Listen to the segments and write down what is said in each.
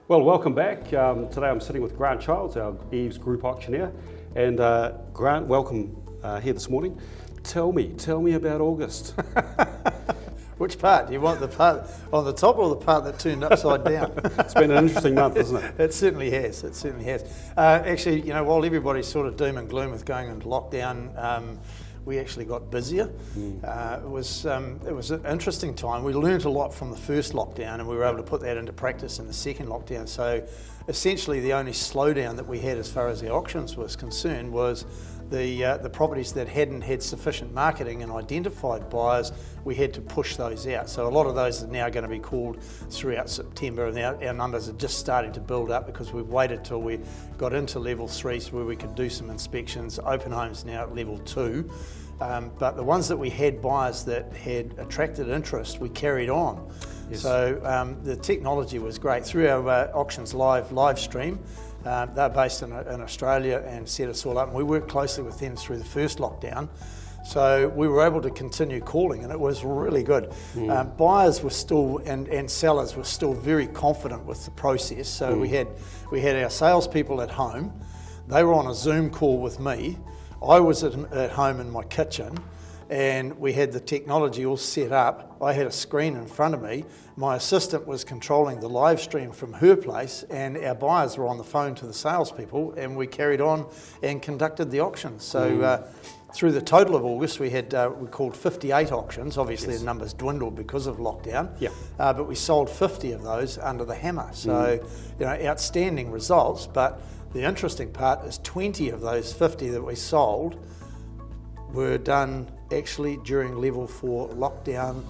Well, welcome back. Today I'm sitting with Grant Childs, our EVES group auctioneer. And Grant, welcome here this morning. Tell me about August. Which part? Do you want the part on the top or the part that turned upside down? It's been an interesting month, hasn't it? It certainly has. It certainly has. Actually, while everybody's sort of doom and gloom with going into lockdown, we actually got busier. It was an interesting time. We learned a lot from the first lockdown, and we were able to put that into practice in the second lockdown. So, essentially, the only slowdown that we had as far as the auctions was concerned was the properties that hadn't had sufficient marketing and identified buyers. We had to push those out. So a lot of those are now going to be called throughout September, and our numbers are just starting to build up because we've waited till we got into level 3 so where we could do some inspections. Open homes now at level 2. But the ones that we had buyers that had attracted interest, we carried on. Yes. So the technology was great. Through our Auctions live stream, they're based in Australia and set us all up, and we worked closely with them through the first lockdown. So we were able to continue calling, and it was really good. Buyers were still, and sellers were still very confident with the process. So we had our salespeople at home. They were on a Zoom call with me. I was at home in my kitchen, and we had the technology all set up. I had a screen in front of me. My assistant was controlling the live stream from her place, and our buyers were on the phone to the salespeople, and we carried on and conducted the auctions. So through the total of August, we called 58 auctions. Obviously, yes. The numbers dwindled because of lockdown, but we sold 50 of those under the hammer. So, outstanding results. But the interesting part is 20 of those 50 that we sold were done actually during level 4 lockdown.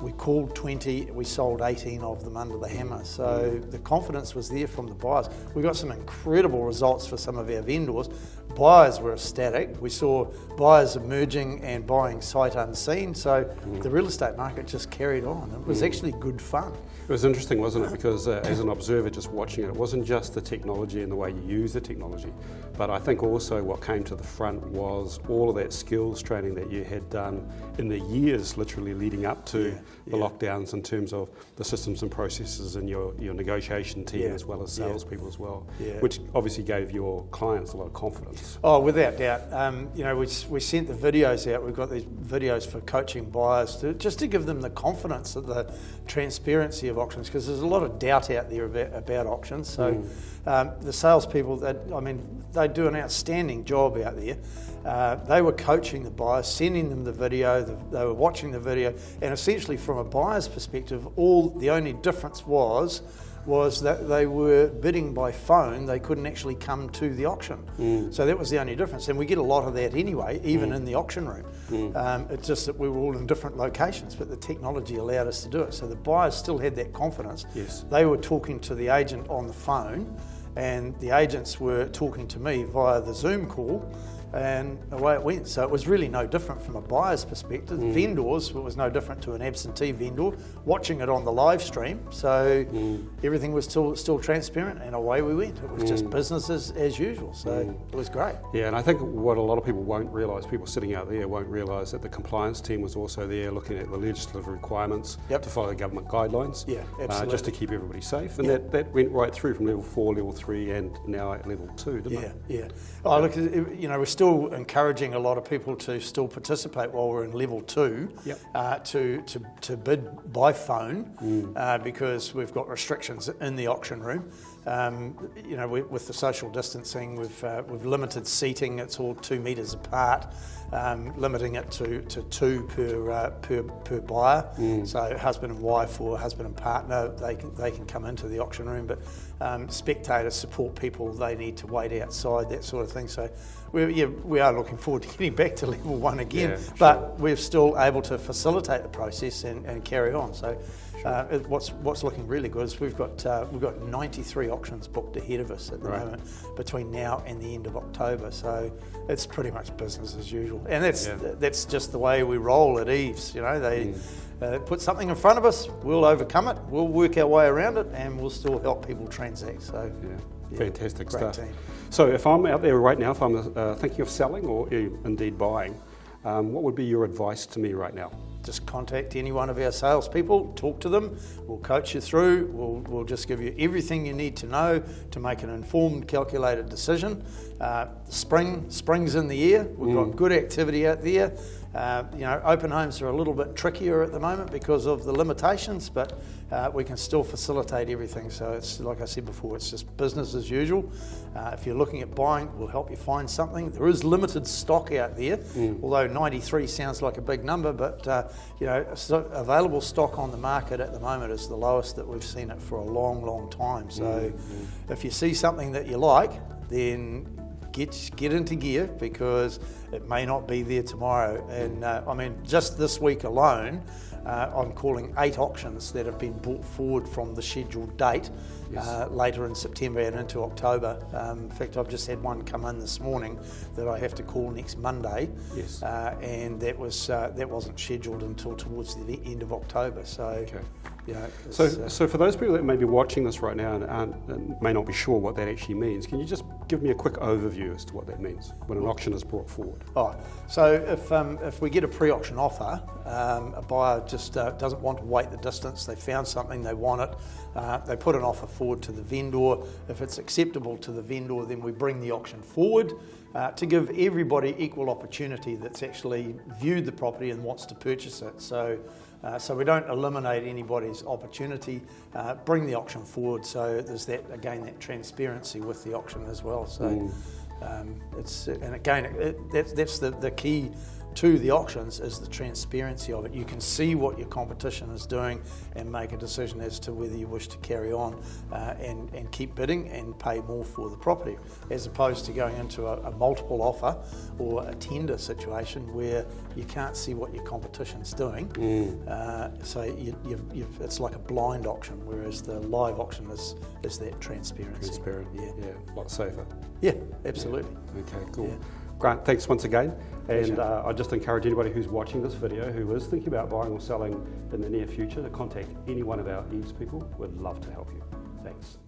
We called 20, we sold 18 of them under the hammer. So the confidence was there from the buyers. We got some incredible results for some of our vendors. Buyers were ecstatic. We saw buyers emerging and buying sight unseen. So the real estate market just carried on. It was actually good fun. It was interesting, wasn't it? Because as an observer just watching it, it wasn't just the technology and the way you use the technology, but I think also what came to the front was all of that skills training that you had done in the years literally leading up to the lockdowns in terms of the systems and processes and your negotiation team as well as salespeople as well, which obviously gave your clients a lot of confidence. Oh, without doubt. We sent the videos out. We've got these videos for coaching buyers just to give them the confidence of the transparency of auctions, because there's a lot of doubt out there about auctions. So the salespeople, they do an outstanding job out there. They were coaching the buyers, sending them the video, they were watching the video, and essentially from a buyer's perspective, the only difference was that they were bidding by phone. They couldn't actually come to the auction. So that was the only difference. And we get a lot of that anyway, even in the auction room. It's just that we were all in different locations, but the technology allowed us to do it. So the buyers still had that confidence. Yes. They were talking to the agent on the phone, and the agents were talking to me via the Zoom call, and away it went. So it was really no different from a buyer's perspective. Vendors, it was no different to an absentee vendor watching it on the live stream. So everything was still transparent, and away we went. It was just business as usual. So it was great. Yeah, and I think what a lot of people won't realise, people sitting out there won't realise that the compliance team was also there looking at the legislative requirements to follow government guidelines. Yeah, absolutely. Just to keep everybody safe. And that went right through from level 4, level 3, and now at level 2, didn't it? Yeah. Oh, look, we're still encouraging a lot of people to still participate while we're in level 2 to bid by phone because we've got restrictions in the auction room. With the social distancing, we've limited seating. It's all 2 metres apart, limiting it to 2 per buyer. So husband and wife or husband and partner, they can come into the auction room, but spectators, support people, they need to wait outside, that sort of thing. So we are looking forward to getting back to level 1 again, but we're still able to facilitate the process and carry on. So what's looking really good is we've got 93 auctions booked ahead of us at the moment between now and the end of October. So it's pretty much business as usual, and that's just the way we roll at EVES. They put something in front of us, we'll overcome it, we'll work our way around it, and we'll still help people transact. So fantastic great stuff. Team. So if I'm out there right now, if I'm thinking of selling or indeed buying, what would be your advice to me right now? just contact any one of our salespeople, talk to them, we'll coach you through, we'll just give you everything you need to know to make an informed, calculated decision. Spring's in the air, we've got good activity out there. Open homes are a little bit trickier at the moment because of the limitations, but we can still facilitate everything. So it's like I said before, it's just business as usual. If you're looking at buying, we'll help you find something. There is limited stock out there, although 93 sounds like a big number, but available stock on the market at the moment is the lowest that we've seen it for a long, long time. So if you see something that you like, then get into gear, because it may not be there tomorrow. And just this week alone, I'm calling 8 auctions that have been brought forward from the scheduled date, later in September and into October. In fact, I've just had one come in this morning that I have to call next Monday, and that wasn't scheduled until towards the end of October. So. So for those people that may be watching this right now and may not be sure what that actually means, can you just give me a quick overview as to what that means when an auction is brought forward? So if we get a pre-auction offer, a buyer just doesn't want to wait the distance, they found something, they want it, they put an offer forward to the vendor. If it's acceptable to the vendor, then we bring the auction forward to give everybody equal opportunity that's actually viewed the property and wants to purchase it. So we don't eliminate anybody's opportunity, bring the auction forward, so there's that transparency with the auction as well. So that's the key to the auctions, is the transparency of it. You can see what your competition is doing and make a decision as to whether you wish to carry on and keep bidding and pay more for the property, as opposed to going into a multiple offer or a tender situation where you can't see what your competition's doing. So it's like a blind auction, whereas the live auction is that transparency. Transparent, a lot safer. Yeah, absolutely. Yeah. Okay, cool. Grant, thanks once again, and I just encourage anybody who's watching this video who is thinking about buying or selling in the near future to contact any one of our EVES people. We'd love to help you. Thanks.